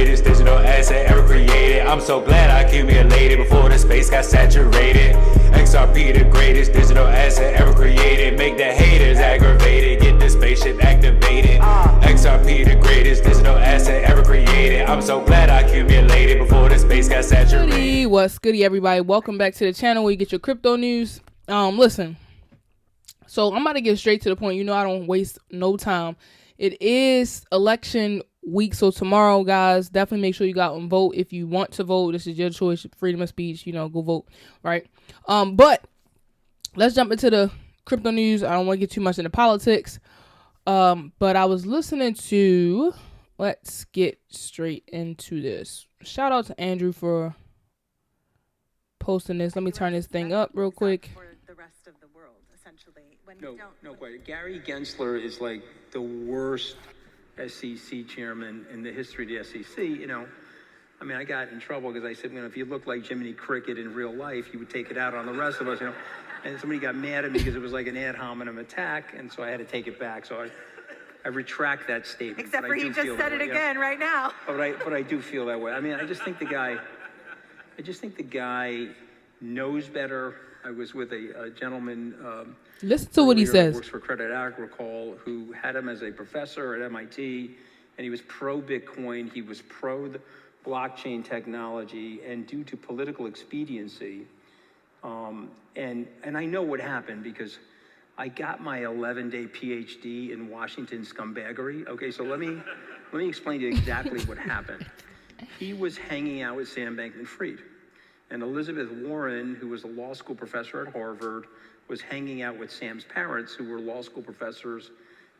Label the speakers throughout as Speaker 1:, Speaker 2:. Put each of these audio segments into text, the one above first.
Speaker 1: greatest digital asset ever created. I'm so glad I accumulated before the space got saturated. XRP the greatest digital asset ever created. Make the haters aggravated, get the spaceship activated. XRP the greatest digital asset ever created. I'm so glad I accumulated before the space got saturated.
Speaker 2: What's goody, everybody? Welcome back to the channel where you get your crypto news. Listen, so I'm about to get straight to the point. You know I don't waste no time. It is election week, so tomorrow, guys, definitely make sure you go out and vote. If you want to vote, this is your choice, freedom of speech, go vote, right? But let's jump into the crypto news. I don't want to get too much into politics, but I was listening to, let's get straight into this. Shout out to Andrew for posting this. Let me turn this thing up real quick.
Speaker 3: For the rest of the world, essentially.
Speaker 4: No question. Gary Gensler is like the worst SEC chairman in the history of the SEC. I mean, I got in trouble because I said, if you look like Jiminy Cricket in real life, you would take it out on the rest of us, And somebody got mad at me because it was like an ad hominem attack, and so I had to take it back. So I retract that statement.
Speaker 3: Except for he just said it again right now.
Speaker 4: But I do feel that way. I mean, I just think the guy knows better. I was with a gentleman.
Speaker 2: Listen to what he says.
Speaker 4: Works for Credit Agricole, who had him as a professor at MIT, and he was pro Bitcoin. He was pro the blockchain technology, and due to political expediency, and I know what happened because I got my 11-day PhD in Washington scumbaggery. Okay, so let me explain to you exactly what happened. He was hanging out with Sam Bankman-Fried. And Elizabeth Warren, who was a law school professor at Harvard, was hanging out with Sam's parents, who were law school professors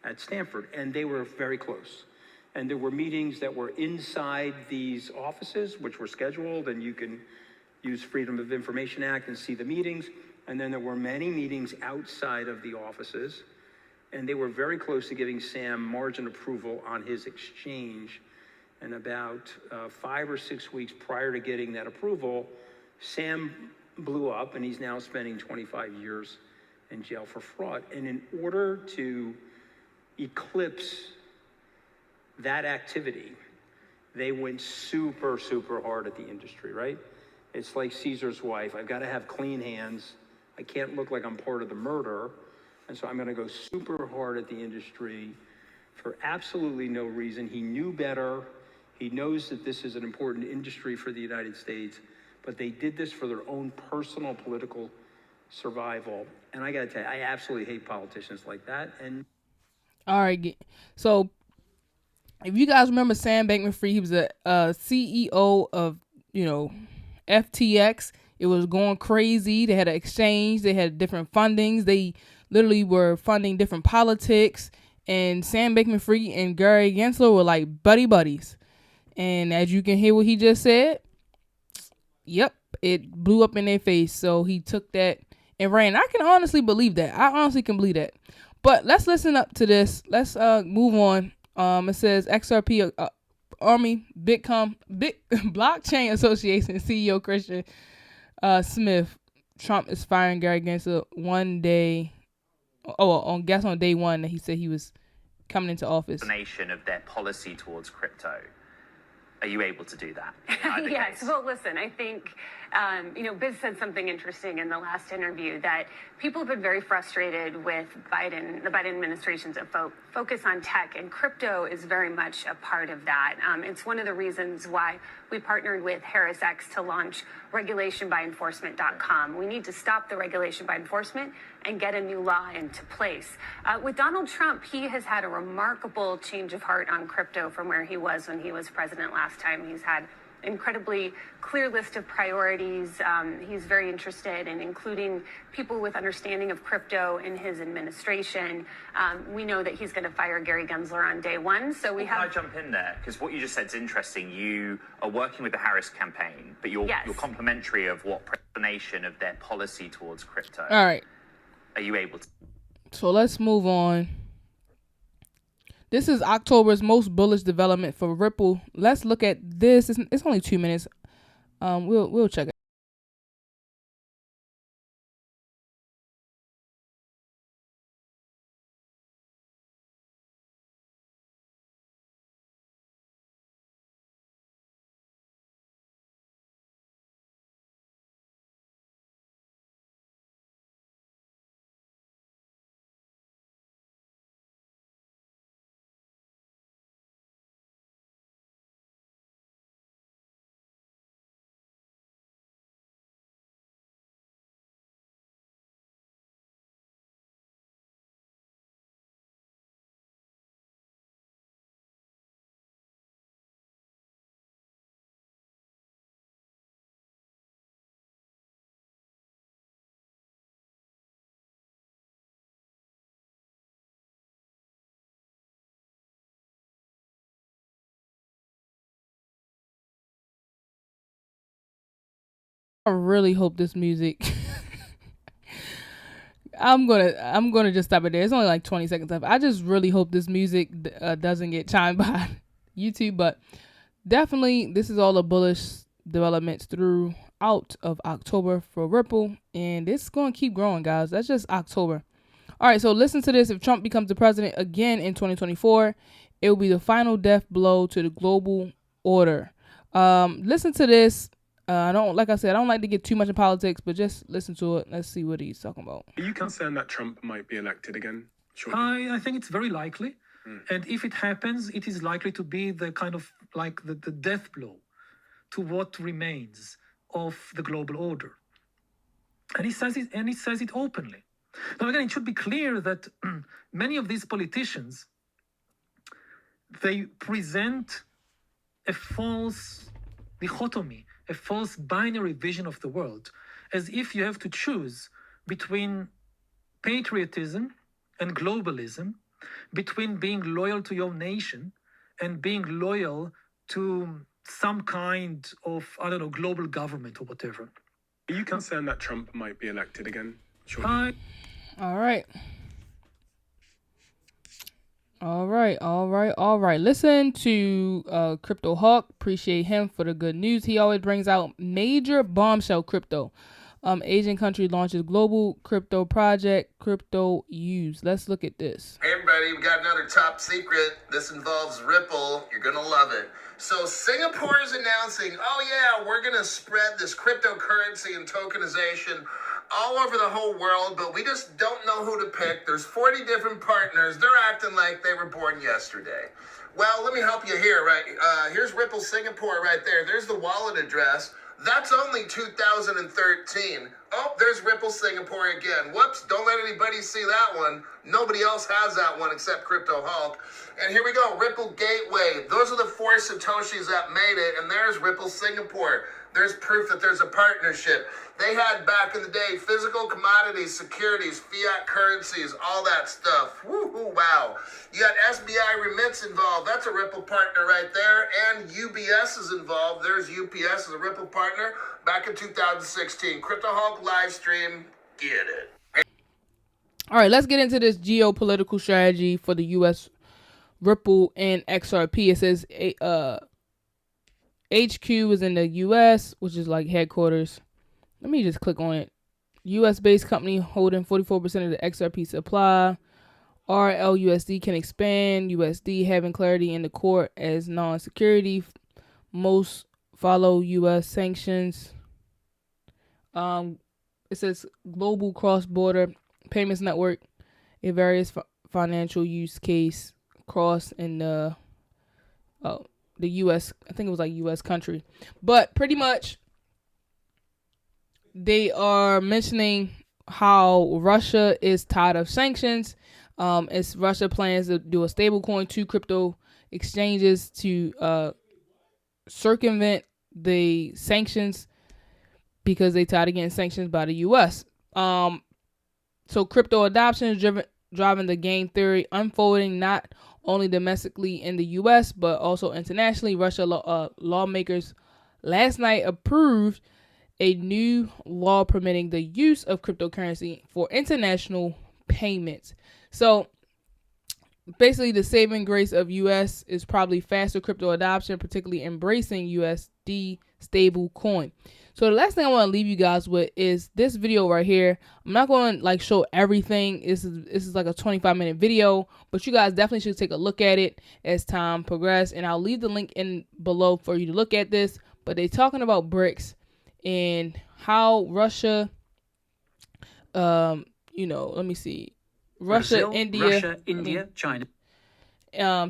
Speaker 4: at Stanford. And they were very close. And there were meetings that were inside these offices, which were scheduled, and you can use Freedom of Information Act and see the meetings. And then there were many meetings outside of the offices. And they were very close to giving Sam margin approval on his exchange. And about 5 or 6 weeks prior to getting that approval, Sam blew up, and he's now spending 25 years in jail for fraud. And in order to eclipse that activity, they went super, super hard at the industry, right? It's like Caesar's wife. I've got to have clean hands. I can't look like I'm part of the murder. And so I'm going to go super hard at the industry for absolutely no reason. He knew better. He knows that this is an important industry for the United States. But they did this for their own personal political survival. And I got to tell you, I absolutely hate politicians like that. And
Speaker 2: all right, so if you guys remember Sam Bankman-Fried, he was a CEO of, FTX. It was going crazy. They had an exchange. They had different fundings. They literally were funding different politics. And Sam Bankman-Fried and Gary Gensler were like buddies. And as you can hear what he just said, yep, it blew up in their face. So he took that and ran. I can honestly believe that. I honestly can believe that. But let's listen up to this. Let's move on. It says XRP Army Blockchain Association CEO Christian Smith. Trump is firing Gary Gensler on day one that he said he was coming into office.
Speaker 5: Explanation of their policy towards crypto. Are you able to do that?
Speaker 6: Yes. Well, listen, I think, Biz said something interesting in the last interview that people have been very frustrated with the Biden administration's focus on tech, and crypto is very much a part of that. It's one of the reasons why we partnered with HarrisX to launch regulationbyenforcement.com. We need to stop the regulation by enforcement and get a new law into place. With Donald Trump, he has had a remarkable change of heart on crypto from where he was when he was president last time. He's had incredibly clear list of priorities. He's very interested in including people with understanding of crypto in his administration. We know that he's going to fire Gary Gensler on day one. So
Speaker 5: can I jump in there? Because what you just said is interesting. You are working with the Harris campaign, but you're complimentary of what explanation of their policy towards crypto.
Speaker 2: All right.
Speaker 5: Are you able to?
Speaker 2: So let's move on. This is October's most bullish development for Ripple. Let's look at this. It's only 2 minutes. We'll check it. I really hope this music. I'm gonna just stop it there. It's only like 20 seconds left. I just really hope this music doesn't get chimed by YouTube, but definitely this is all the bullish developments throughout of October for Ripple, and it's gonna keep growing, guys. That's just October. All right, so listen to this. If Trump becomes the president again in 2024, it will be the final death blow to the global order. Listen to this. I don't like to get too much in politics, but just listen to it. Let's see what he's talking about.
Speaker 7: Are you concerned that Trump might be elected again?
Speaker 8: Sure. I think it's very likely. And if it happens, it is likely to be the kind of like the death blow to what remains of the global order. And he says it openly. Now, again, it should be clear that many of these politicians, they present a false dichotomy, a false binary vision of the world, as if you have to choose between patriotism and globalism, between being loyal to your nation and being loyal to some kind of, global government or whatever.
Speaker 7: Are you concerned that Trump might be elected again? Sure.
Speaker 2: All right. Listen to Crypto Hawk. Appreciate him for the good news. He always brings out major bombshell crypto. Asian country launches global crypto project, crypto use. Let's look at this.
Speaker 9: Hey everybody, we got another top secret. This involves Ripple. You're gonna love it. So Singapore is announcing, we're gonna spread this cryptocurrency and tokenization all over the whole world, but we just don't know who to pick. There's 40 different partners. They're acting like they were born yesterday. Well, let me help you here, right? Here's Ripple Singapore right there. There's the wallet address. That's only 2013. Oh, there's Ripple Singapore again. Whoops, don't let anybody see that one. Nobody else has that one except Crypto Hulk. And here we go, Ripple Gateway. Those are the 4 Satoshis that made it, and there's Ripple Singapore. There's proof that there's a partnership. They had back in the day physical commodities, securities, fiat currencies, all that stuff. Woo-hoo, wow. You got SBI Remits involved. That's a Ripple partner right there. And UBS is involved. There's UPS as a Ripple partner back in 2016. Crypto Hulk live stream. Get it.
Speaker 2: All right, let's get into this geopolitical strategy for the U.S. Ripple and XRP. It says HQ is in the U.S., which is like headquarters. Let me just click on it. U.S.-based company holding 44% of the XRP supply. RLUSD can expand. USD having clarity in the court as non-security. Most follow U.S. sanctions. It says global cross-border payments network. A various financial use case cross in the U.S. I think it was like U.S. country. But pretty much they are mentioning how Russia is tired of sanctions. As Russia plans to do a stablecoin to crypto exchanges to circumvent the sanctions because they tired of getting sanctions by the U.S. So crypto adoption is driving the game theory unfolding not only domestically in the U.S. but also internationally. Russia lawmakers last night approved a new law permitting the use of cryptocurrency for international payments. So basically the saving grace of U.S. is probably faster crypto adoption, particularly embracing USD stable coin. So the last thing I want to leave you guys with is this video right here. I'm not going to show everything. This is like a 25-minute video, but you guys definitely should take a look at it as time progresses. And I'll leave the link in below for you to look at this. But they're talking about BRICS and how Russia, let me see. Russia,
Speaker 10: India, China,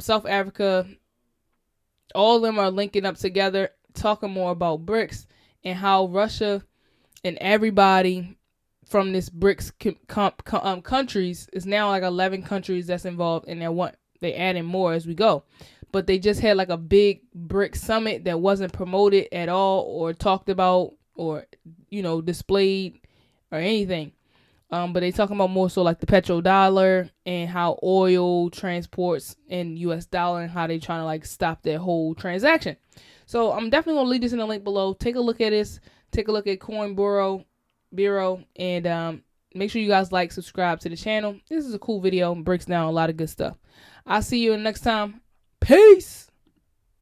Speaker 2: South Africa, all of them are linking up together, talking more about BRICS and how Russia and everybody from this BRICS countries is now like 11 countries that's involved, and they adding more as we go. But they just had like a big BRICS summit that wasn't promoted at all or talked about or displayed or anything. But they talking about more so like the petrodollar and how oil transports in US dollar and how they trying to like stop that whole transaction. So I'm definitely going to leave this in the link below. Take a look at this. Take a look at Coin Bureau, and make sure you guys like, subscribe to the channel. This is a cool video and breaks down a lot of good stuff. I'll see you next time. Peace.